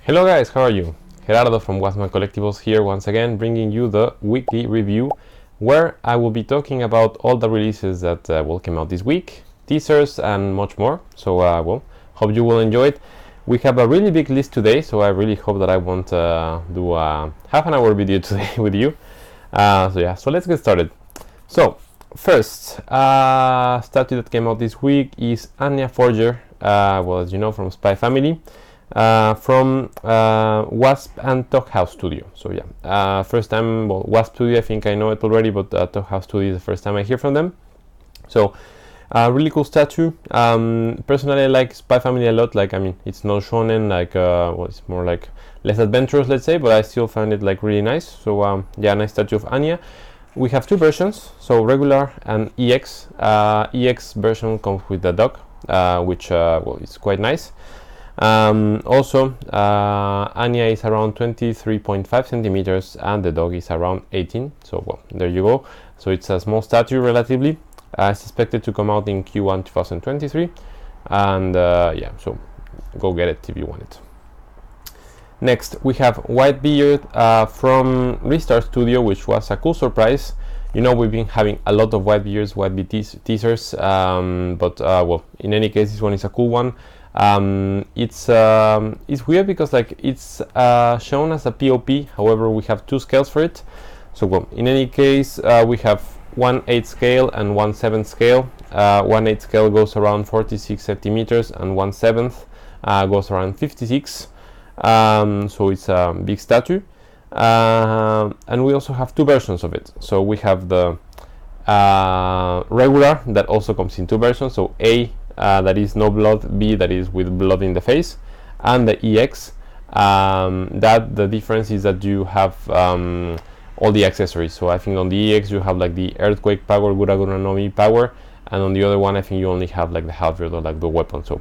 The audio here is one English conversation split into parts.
Hello guys, how are you? Gerardo from Wasman Collectibles here once again, bringing you the weekly review where I will be talking about all the releases that will come out this week, teasers and much more. So well, hope you will enjoy it. We have a really big list today, so I really hope that I won't do a half an hour video today with you. So let's get started. So first statue that came out this week is Anya Forger, well, as you know, from Spy Family. From Wasp and House Studio. So yeah, first time, well, Wasp Studio, I think I know it already, but House Studio is the first time I hear from them. So really cool statue. Personally, I like Spy Family a lot. Like, I mean, it's no shonen, like well, it's more like less adventurous, let's say, but I still find it like really nice. So yeah, nice statue of Anya. We have two versions, so regular and EX. EX version comes with the dog, which well, is quite nice. Also, Anya is around 23.5 centimeters and the dog is around 18. So well, there you go. So it's a small statue relatively. It's expected to come out in Q1 2023, and yeah, so go get it if you want it. Next, we have Whitebeard from Restart Studio, which was a cool surprise. You know, we've been having a lot of Whitebeard teasers, but well, in any case, this one is a cool one. It's weird because like it's shown as a POP. However, we have two scales for it. So well, in any case, we have 1/8 scale and 1/7 scale. 1/8 scale goes around 46 centimeters and 1/7 goes around 56. So it's a big statue. And we also have two versions of it. So we have the regular that also comes in two versions. So A, that is no blood, B, that is with blood in the face, and the EX, that the difference is that you have all the accessories. So I think on the EX you have like the earthquake power, Gura Gura no Mi power, and on the other one I think you only have like the halberd or like the weapon. So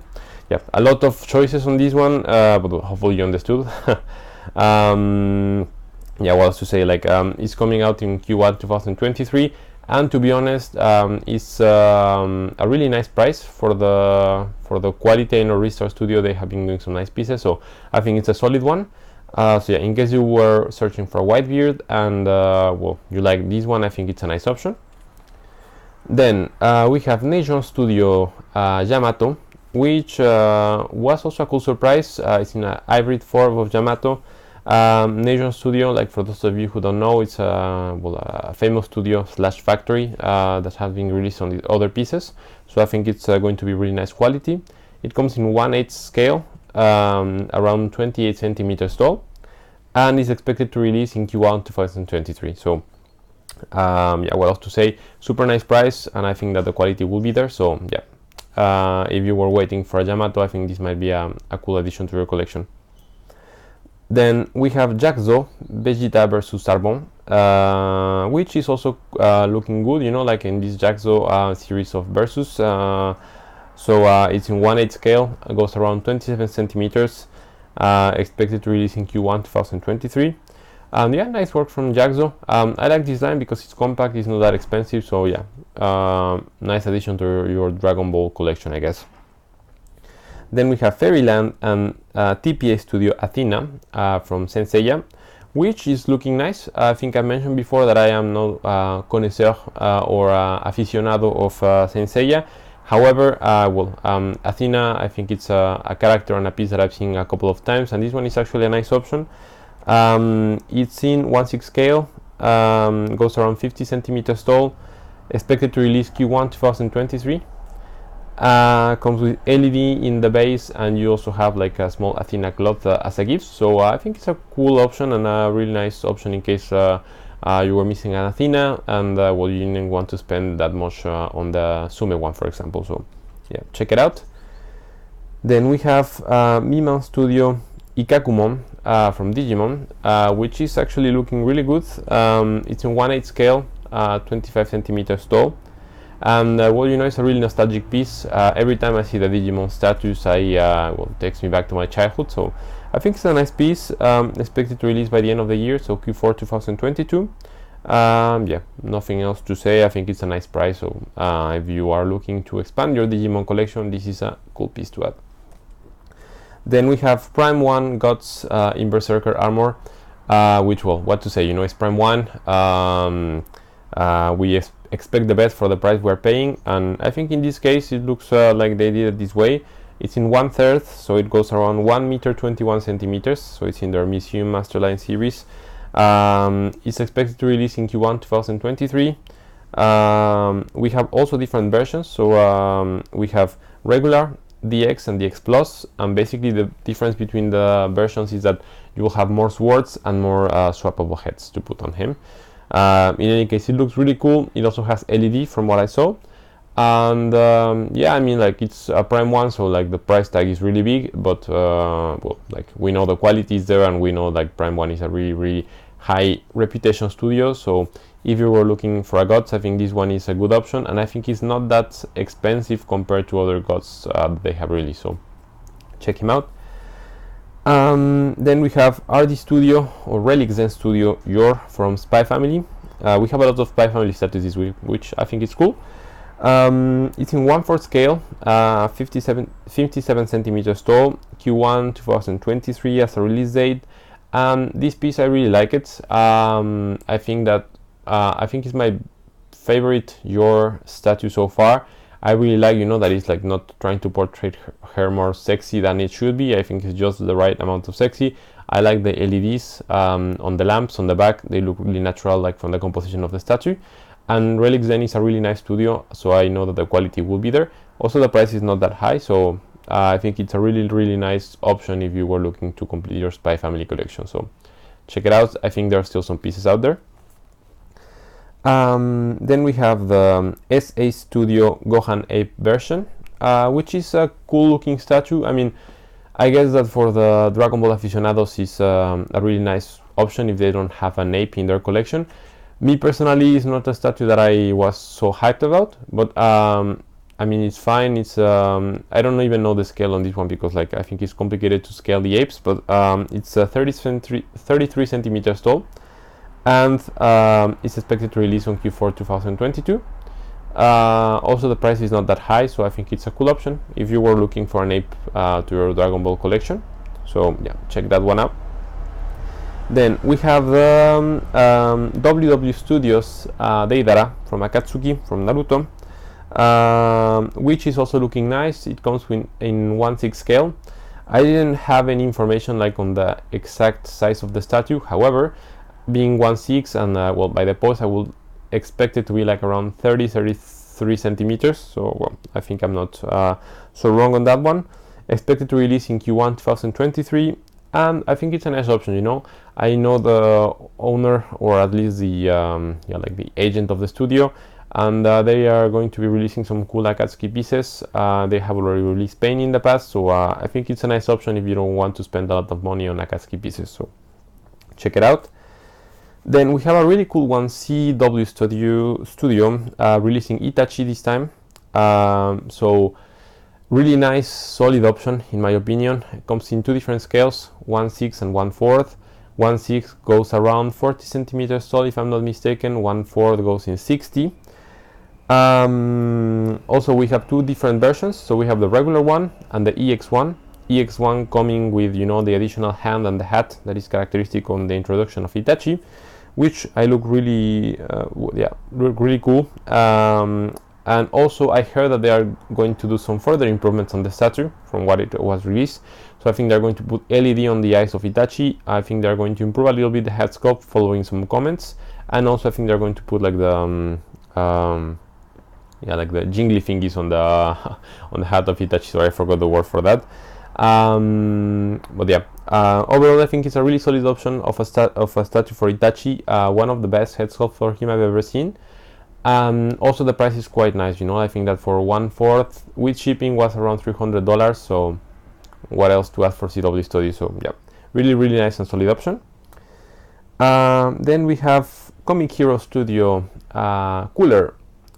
yeah, a lot of choices on this one, but hopefully you understood. Yeah, what else to say, like it's coming out in Q1 2023. And to be honest, it's a really nice price for the quality in Restart Studio. They have been doing some nice pieces, so I think it's a solid one. So yeah, in case you were searching for a Whitebeard and well, you like this one, I think it's a nice option. Then we have Jaxon Studio Yamato, which was also a cool surprise. It's in a hybrid form of Yamato. Jaxon Studio, like for those of you who don't know, it's well, a famous studio / factory that has been released on the other pieces. So I think it's going to be really nice quality. It comes in 1/8 scale, around 28 centimeters tall, and is expected to release in Q1 2023. So yeah, what else to say? Super nice price, and I think that the quality will be there. So yeah, if you were waiting for a Yamato, I think this might be a cool addition to your collection. Then we have Jaxo Vegeta versus Arbon, which is also looking good, you know, like in this Jaxo series of versus. So it's in 1/8 scale, goes around 27 centimeters, expected to release in Q1 2023. And yeah, nice work from Jaxo. I like this line because it's compact, it's not that expensive, so yeah, nice addition to your Dragon Ball collection, I guess. Then we have Fairyland and TPA Studio Athena from Senseia, which is looking nice. I think I mentioned before that I am no connoisseur or aficionado of Senseia. However, well, Athena, I think it's a character and a piece that I've seen a couple of times, and this one is actually a nice option. It's in 1/6 scale, goes around 50 centimeters tall, expected to release Q1 2023. Comes with LED in the base, and you also have like a small Athena cloth as a gift. So I think it's a cool option and a really nice option in case you were missing an Athena and well, you didn't want to spend that much on the Sume one, for example. So yeah, check it out. Then we have Meiman Studio Ikakumon from Digimon, which is actually looking really good. It's in 1/8 scale, 25 centimeters tall. And well, you know, it's a really nostalgic piece. Every time I see the Digimon statues, well, it takes me back to my childhood. So I think it's a nice piece. Expected to release by the end of the year, so Q4 2022. Yeah, nothing else to say. I think it's a nice price. So if you are looking to expand your Digimon collection, this is a cool piece to add. Then we have Prime 1 Gods in Berserker armor, which, well, what to say, you know, it's Prime 1. We expect the best for the price we're paying, and I think in this case it looks like they did it this way. It's in 1/3, so it goes around 1 meter 21 centimeters, so it's in their Museum Masterline series. It's expected to release in Q1 2023. We have also different versions, so we have regular, DX and DX Plus, and basically the difference between the versions is that you will have more swords and more swappable heads to put on him. In any case, it looks really cool. It also has LED from what I saw, and yeah, I mean, like, it's a Prime 1, so like the price tag is really big, but well, like, we know the quality is there, and we know like Prime 1 is a really high reputation studio, so if you were looking for a Gods, I think this one is a good option, and I think it's not that expensive compared to other Gods they have released, so check him out. Then we have RD Studio, or Relic Zen Studio, Yor from Spy Family. We have a lot of Spy Family status this week, which I think is cool. It's in 1/4 scale, 57 centimeters tall, Q1 2023 as a release date. This piece, I really like it. I think it's my favorite Yor statue so far. I really like, you know, that it's like not trying to portray her more sexy than it should be. I think it's just the right amount of sexy. I like the LEDs on the lamps on the back. They look really natural, like from the composition of the statue. And Relic Zen is a really nice studio, so I know that the quality will be there. Also, the price is not that high, so I think it's a really nice option if you were looking to complete your Spy Family collection. So check it out. I think there are still some pieces out there. Then we have the SA Studio Gohan Ape version, which is a cool looking statue. I mean, I guess that for the Dragon Ball aficionados is a really nice option if they don't have an ape in their collection. Me personally, it's not a statue that I was so hyped about, but I mean, it's fine. It's I don't even know the scale on this one because, like, I think it's complicated to scale the apes, but it's 33 centimeters tall, and it's expected to release on Q4 2022. Also, the price is not that high, so I think it's a cool option if you were looking for an ape to your Dragon Ball collection. So yeah, check that one out. Then we have the WW Studios Deidara from Akatsuki from Naruto, which is also looking nice. It comes in 1/6 scale. I didn't have any information like on the exact size of the statue. However, being 1/6 and well, by the post I would expect it to be like around 33 centimeters. So well, I think I'm not so wrong on that one. Expected to release in Q1 2023. And I think it's a nice option, you know. I know the owner, or at least the like the agent of the studio, and they are going to be releasing some cool Akatsuki pieces. They have already released Pain in the past, so I think it's a nice option if you don't want to spend a lot of money on Akatsuki pieces. So check it out. Then we have a really cool one, CW Studio releasing Hitachi this time. So really nice, solid option in my opinion. It comes in two different scales, 1/6 and 1/4. 1/6 goes around 40 centimeters tall if I'm not mistaken, 1/4 goes in 60. Also we have two different versions, so we have the regular one and the EX1. EX1 coming with, you know, the additional hand and the hat that is characteristic on the introduction of Hitachi, which I look really look really cool. And also I heard that they are going to do some further improvements on the statue from what it was released. So I think they're going to put LED on the eyes of Hitachi. I think they're going to improve a little bit the head sculpt following some comments. And also I think they're going to put like the like the jingly thingies on the on the hat of Hitachi. So I forgot the word for that. But yeah, overall I think it's a really solid option of a statue for Hitachi. One of the best head sculpts for him I've ever seen. Also the price is quite nice, you know. I think that for 1/4 with shipping was around $300, so what else to ask for CW Studio? So yeah, really nice and solid option. Then we have Comic Hero Studio Cooler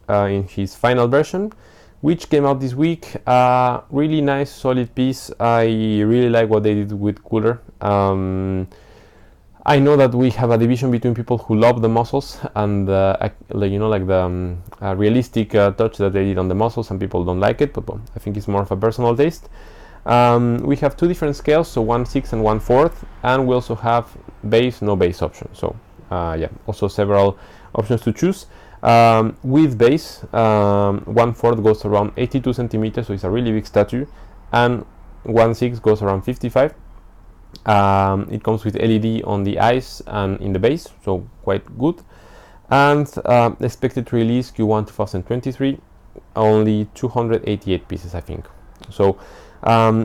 in his final version, which came out this week. Really nice, solid piece. I really like what they did with Cooler. I know that we have a division between people who love the muscles and like, you know, like the realistic touch that they did on the muscles, and people don't like it, but well, I think it's more of a personal taste. We have two different scales, so 1/6 and 1/4, and we also have base, no base option. So yeah, also several options to choose. With base, 1/4 goes around 82 centimeters, so it's a really big statue, and 1/6 goes around 55. It comes with LED on the eyes and in the base, so quite good. And expected release Q1 2023, only 288 pieces, I think. So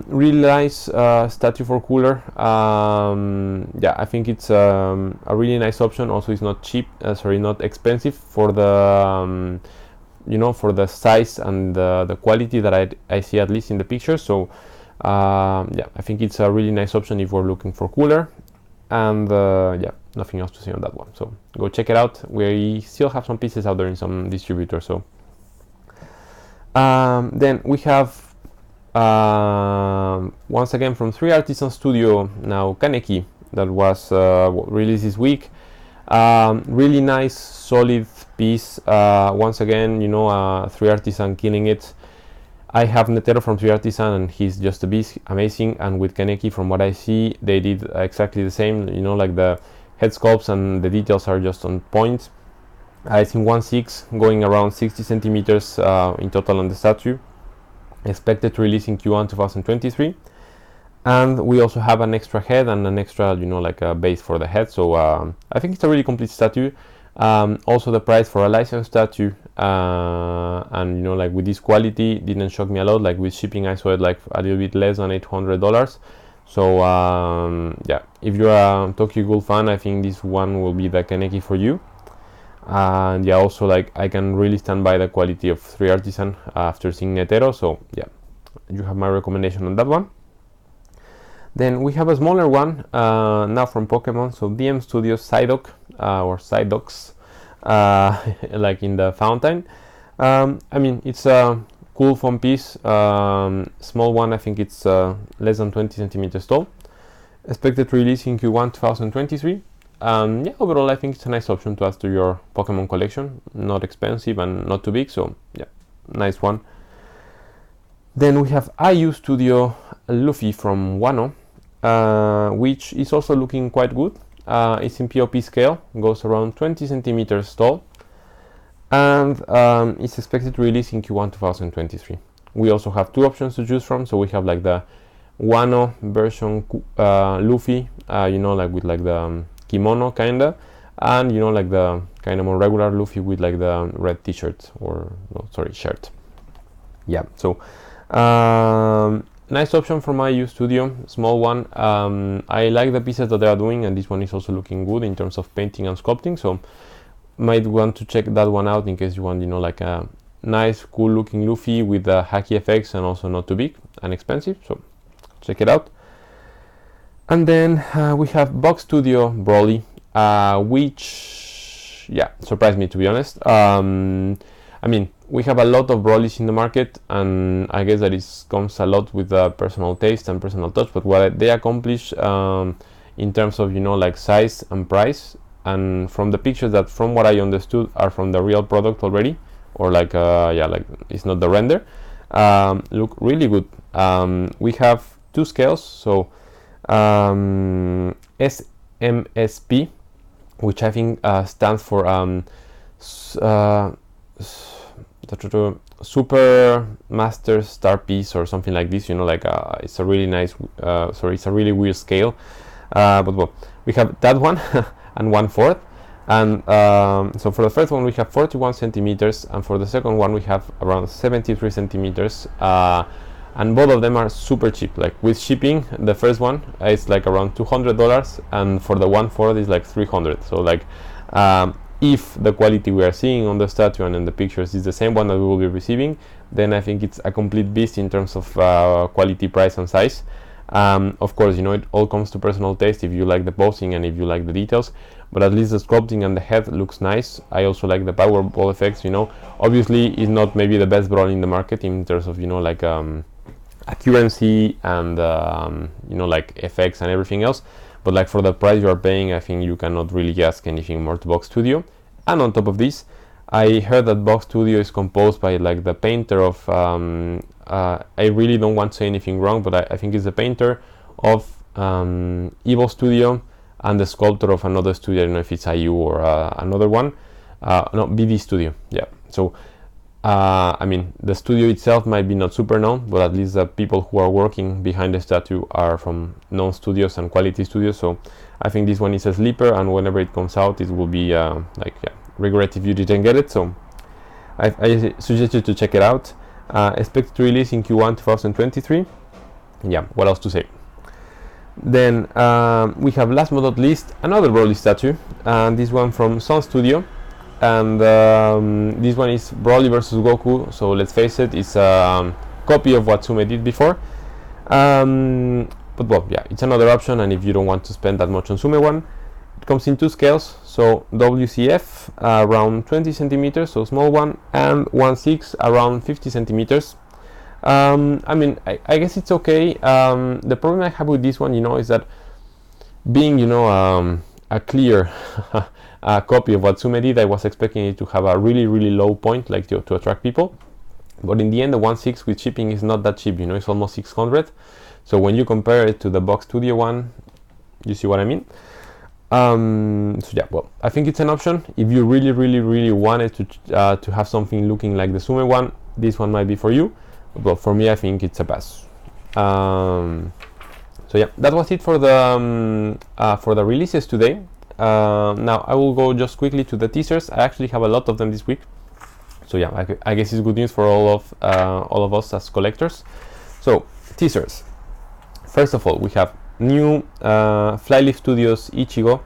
really nice statue for cooler. Yeah, I think it's a really nice option. Also, it's not cheap, not expensive for the you know, for the size and the quality that I see, at least in the picture. So yeah, I think it's a really nice option if we're looking for cooler. And yeah, nothing else to say on that one, so go check it out. We still have some pieces out there in some distributors. So then we have once again from 3 Artisan Studio, now Kaneki, that was released this week. Really nice solid piece. Once again, you know, 3 Artisan killing it. I have Netero from 3 Artisan, and he's just a beast, amazing. And with Kaneki, from what I see, they did exactly the same. You know, like the head sculpts and the details are just on point. I think 1/6 going around 60 centimeters in total on the statue. Expected to release in Q1 2023. And we also have an extra head and an extra, you know, like a base for the head. So I think it's a really complete statue. Also, the price for a licensed statue, and you know, like with this quality, didn't shock me a lot. Like with shipping, I saw it like a little bit less than $800. So yeah, if you're a Tokyo Ghoul fan, I think this one will be the Kaneki for you. And yeah, also like I can really stand by the quality of 3 Artisan after seeing Netero. So yeah, you have my recommendation on that one. Then we have a smaller one now from Pokemon, so DM Studios Psyduck, or Psyducks, like in the fountain. I mean, it's a cool foam piece, small one. I think it's less than 20 centimeters tall. Expected release in Q1 2023. Yeah, overall I think it's a nice option to add to your Pokemon collection. Not expensive and not too big, so yeah, nice one. Then we have IU Studio Luffy from Wano, which is also looking quite good. It's in POP scale, goes around 20 centimeters tall, and it's expected to release in Q1 2023. We also have two options to choose from. So we have like the Wano version Luffy, you know, like with like the kimono kinda, and you know, like the kind of more regular Luffy with like the red t-shirt, or no, sorry, shirt. Yeah, so nice option from IU Studio, small one. I like the pieces that they are doing, and this one is also looking good in terms of painting and sculpting, so might want to check that one out in case you want, you know, like a nice cool looking Luffy with the hacky effects and also not too big and expensive, so check it out. And then we have Box Studio Broly, which yeah, surprised me, to be honest. I mean, we have a lot of Brolys in the market, and I guess that it comes a lot with personal taste and personal touch, but what they accomplish in terms of, you know, like size and price, and from the pictures that, from what I understood, are from the real product already, or like yeah, like it's not the render, look really good. We have two scales, so SMSP, which I think stands for Super Master Star Piece or something like this, you know, like it's a really nice sorry, it's a really weird scale, but well, we have that one and 1/4, and so for the first one we have 41 centimeters, and for the second one we have around 73 centimeters, and both of them are super cheap. Like with shipping, the first one is like around $200, and for the 1/4 is like 300. So like if the quality we are seeing on the statue and in the pictures is the same one that we will be receiving, then I think it's a complete beast in terms of quality, price and size. Of course, you know, it all comes to personal taste, if you like the posing and if you like the details, but at least the sculpting and the head looks nice. I also like the power ball effects, you know. Obviously it's not maybe the best Brawl in the market in terms of, you know, like accuracy and you know, like effects and everything else, but like for the price you are paying, I think you cannot really ask anything more to Box Studio. And on top of this, I heard that Box Studio is composed by like the painter of I really don't want to say anything wrong, but I think it's the painter of Evil Studio and the sculptor of another studio. I don't know if it's IU or another one. No, BD Studio. Yeah. So I mean, the studio itself might be not super known, but at least the people who are working behind the statue are from known studios and quality studios. So I think this one is a sleeper, and whenever it comes out, it will be regret if you didn't get it. So I suggest you to check it out. Expected to release in Q1 2023. Yeah, what else to say? Then we have, last but not least, another Broly statue, and this one from Sun Studio. And this one is Broly versus Goku, so let's face it, it's a copy of what Tsume did before. But well, yeah, it's another option, and if you don't want to spend that much on Tsume one, it comes in two scales, so WCF around 20 centimeters, so small one, and 1/6 around 50 centimeters. I mean, I guess it's okay. The problem I have with this one, is that being, a clear a copy of what Tsume did, I was expecting it to have a really, really low point, like to attract people. But in the end, the 1/6 with shipping is not that cheap, it's almost 600. So when you compare it to the Box Studio one, you see what I mean? So yeah, well, I think it's an option. If you really, really, really wanted to have something looking like the Tsume one, this one might be for you. But for me, I think it's a pass. So yeah, that was it for the releases today. Now I will go just quickly to the teasers. I actually have a lot of them this week, so yeah, I guess it's good news for all of us as collectors. So teasers. First of all, we have new Flyleaf Studios Ichigo.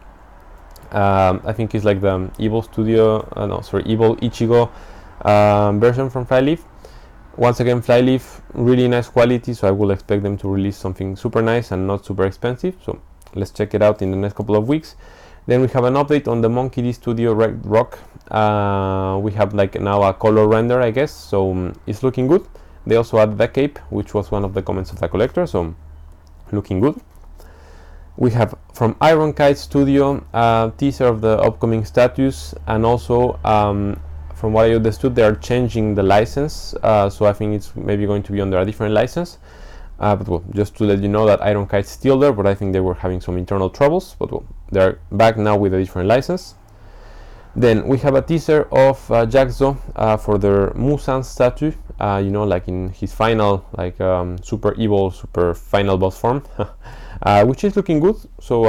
I think it's like the Evil Studio, Evil Ichigo version from Flyleaf. Once again, Flyleaf, really nice quality, so I will expect them to release something super nice and not super expensive. So let's check it out in the next couple of weeks. Then we have an update on the Monkey D Studio Red Rock. We have now a color render, I guess, so it's looking good. They also add the cape, which was one of the comments of the collector, so looking good. We have from Iron Kite Studio a teaser of the upcoming statues, and also from what I understood, they are changing the license, so I think it's maybe going to be under a different license. But well, just to let you know that Iron Kite's still there, but I think they were having some internal troubles. But well, they're back now with a different license. Then we have a teaser of Jaxo for their Musan statue. Like in his final, super evil, super final boss form, which is looking good. So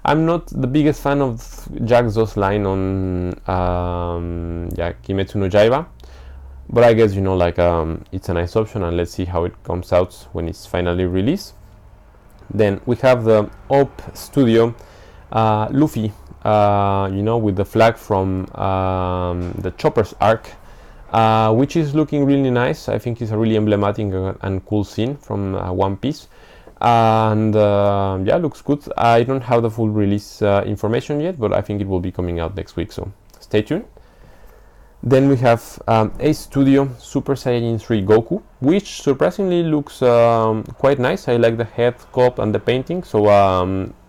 I'm not the biggest fan of Jaxo's line on Kimetsu no Yaiba. But I guess, it's a nice option, and let's see how it comes out when it's finally released. Then we have the Op Studio Luffy, with the flag from the Chopper's arc, which is looking really nice. I think it's a really emblematic and cool scene from One Piece. And looks good. I don't have the full release information yet, but I think it will be coming out next week, so stay tuned. Then we have Ace Studio Super Saiyan 3 Goku, which surprisingly looks quite nice. I like the head sculpt and the painting, so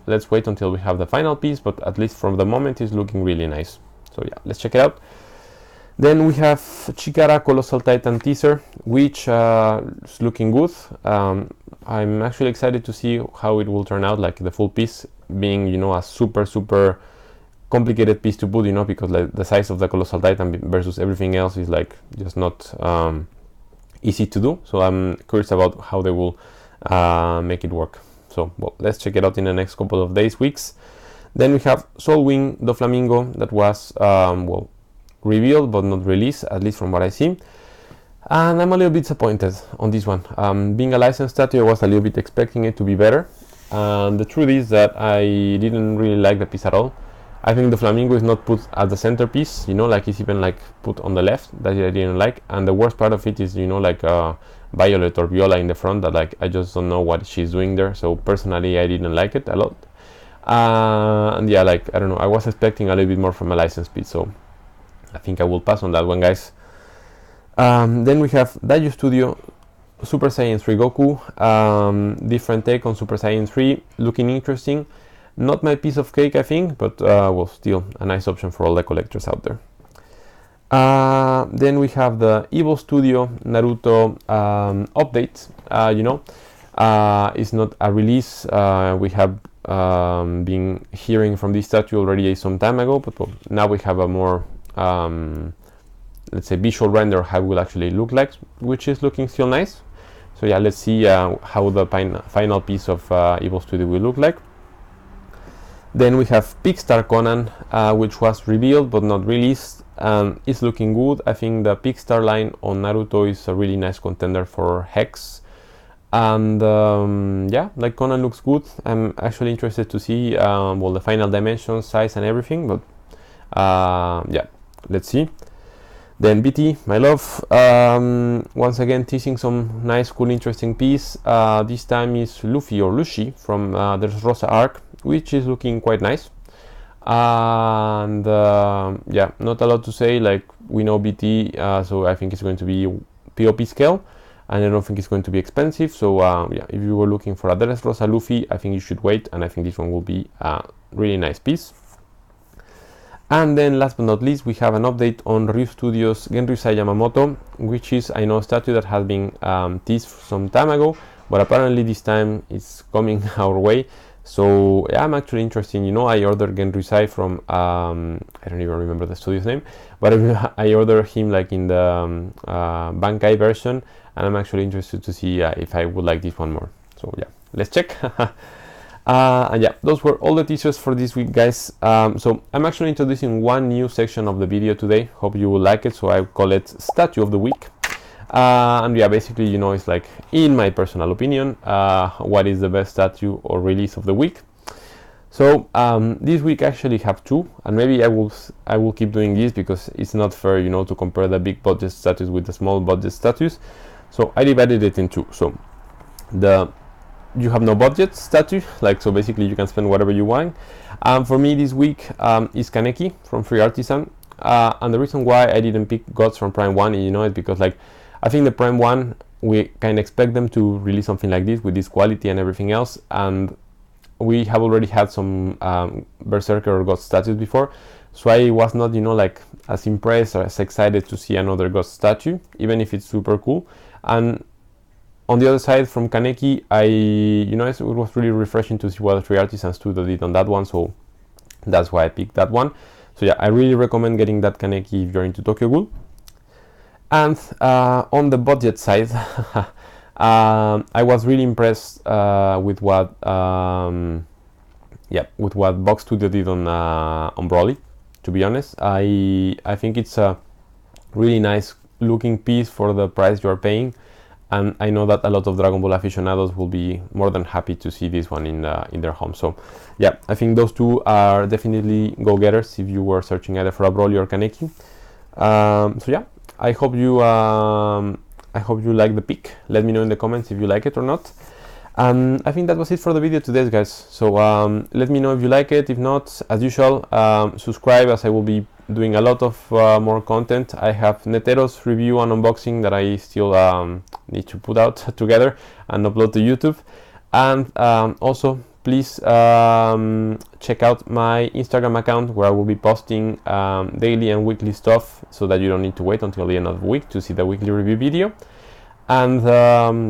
let's wait until we have the final piece, but at least from the moment it's looking really nice. So yeah, let's check it out. Then we have Chicara Colossal Titan teaser, which is looking good. I'm actually excited to see how it will turn out, like the full piece being, a super complicated piece to put, because the size of the Colossal Titan versus everything else is just not easy to do. So I'm curious about how they will make it work. So well, let's check it out in the next couple of days, weeks. Then we have Soulwing the Flamingo that was revealed but not released, at least from what I see. And I'm a little bit disappointed on this one. Being a licensed statue, I was a little bit expecting it to be better. And the truth is that I didn't really like the piece at all. I think the flamingo is not put at the centerpiece, it's even put on the left. That I didn't like. And the worst part of it is, Violet or Viola in the front, that I just don't know what she's doing there. So personally, I didn't like it a lot. And yeah, I don't know, I was expecting a little bit more from a licensed piece, so I think I will pass on that one, guys. Then we have Daijo Studio Super Saiyan 3 Goku, different take on Super Saiyan 3, looking interesting. Not my piece of cake, I think, but well, still a nice option for all the collectors out there. Then we have the Evil Studio Naruto update. It's not a release. We have been hearing from this statue already some time ago, but well, now we have a more let's say visual render how it will actually look like, which is looking still nice. So yeah, let's see how the final piece of Evil Studio will look like. Then we have Pixstar Conan, which was revealed but not released. It's looking good. I think the Pixstar line on Naruto is a really nice contender for Hex. And yeah, like Conan looks good. I'm actually interested to see well, the final dimensions, size and everything, but yeah, let's see. Then BT, my love, once again teasing some nice, cool, interesting piece. This time is Luffy or Lucy from there's Rosa Arc, which is looking quite nice. And yeah, not a lot to say. Like, we know BT, so I think it's going to be POP scale, and I don't think it's going to be expensive. So yeah, if you were looking for a Dressrosa Luffy, I think you should wait, and I think this one will be a really nice piece. And then last but not least, we have an update on Ryu Studios Ganyuyamamoto, which is, I know, a statue that has been teased some time ago, but apparently this time it's coming our way. So yeah, I'm actually interested. You know, I ordered Genryusai from I don't even remember the studio's name, but I ordered him like in the Bankai version, and I'm actually interested to see if I would like this one more. So yeah, let's check. And yeah, those were all the teasers for this week, guys. So I'm actually introducing one new section of the video today. Hope you will like it. So I call it Statue of the Week. And yeah, basically, you know, it's like, in my personal opinion, what is the best statue or release of the week. So this week I actually have two, and maybe I will keep doing this because it's not fair, you know, to compare the big budget statues with the small budget statues. So I divided it in two. So the you have no budget statue, like, so basically you can spend whatever you want. For me this week is Kaneki from Free Artisan, and the reason why I didn't pick Gods from Prime 1, you know, is because like I think the Prime 1, we kind of expect them to release something like this with this quality and everything else, and we have already had some Berserker or God statues before, so I was not, you know, like as impressed or as excited to see another God statue, even if it's super cool. And on the other side, from Kaneki, you know, it was really refreshing to see what 3 Artisan Studio did on that one, so that's why I picked that one. So yeah, I really recommend getting that Kaneki if you're into Tokyo Ghoul. And on the budget side, I was really impressed with what Box Studio did on Broly. To be honest, I think it's a really nice looking piece for the price you are paying. And I know that a lot of Dragon Ball aficionados will be more than happy to see this one in their home. So yeah, I think those two are definitely go-getters if you were searching either for a Broly or Kaneki. So yeah, I hope you like the pick. Let me know in the comments if you like it or not. I think that was it for the video today, guys. So let me know if you like it. If not, as usual, subscribe, as I will be doing a lot of more content. I have Netero's review and unboxing that I still need to put out together and upload to YouTube. And also, please check out my Instagram account, where I will be posting daily and weekly stuff, so that you don't need to wait until the end of the week to see the weekly review video. And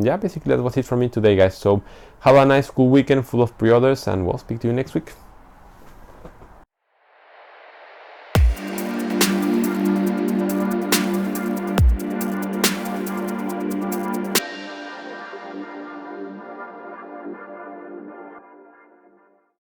yeah, basically that was it from me today, guys. So have a nice, cool weekend full of pre-orders, and we'll speak to you next week.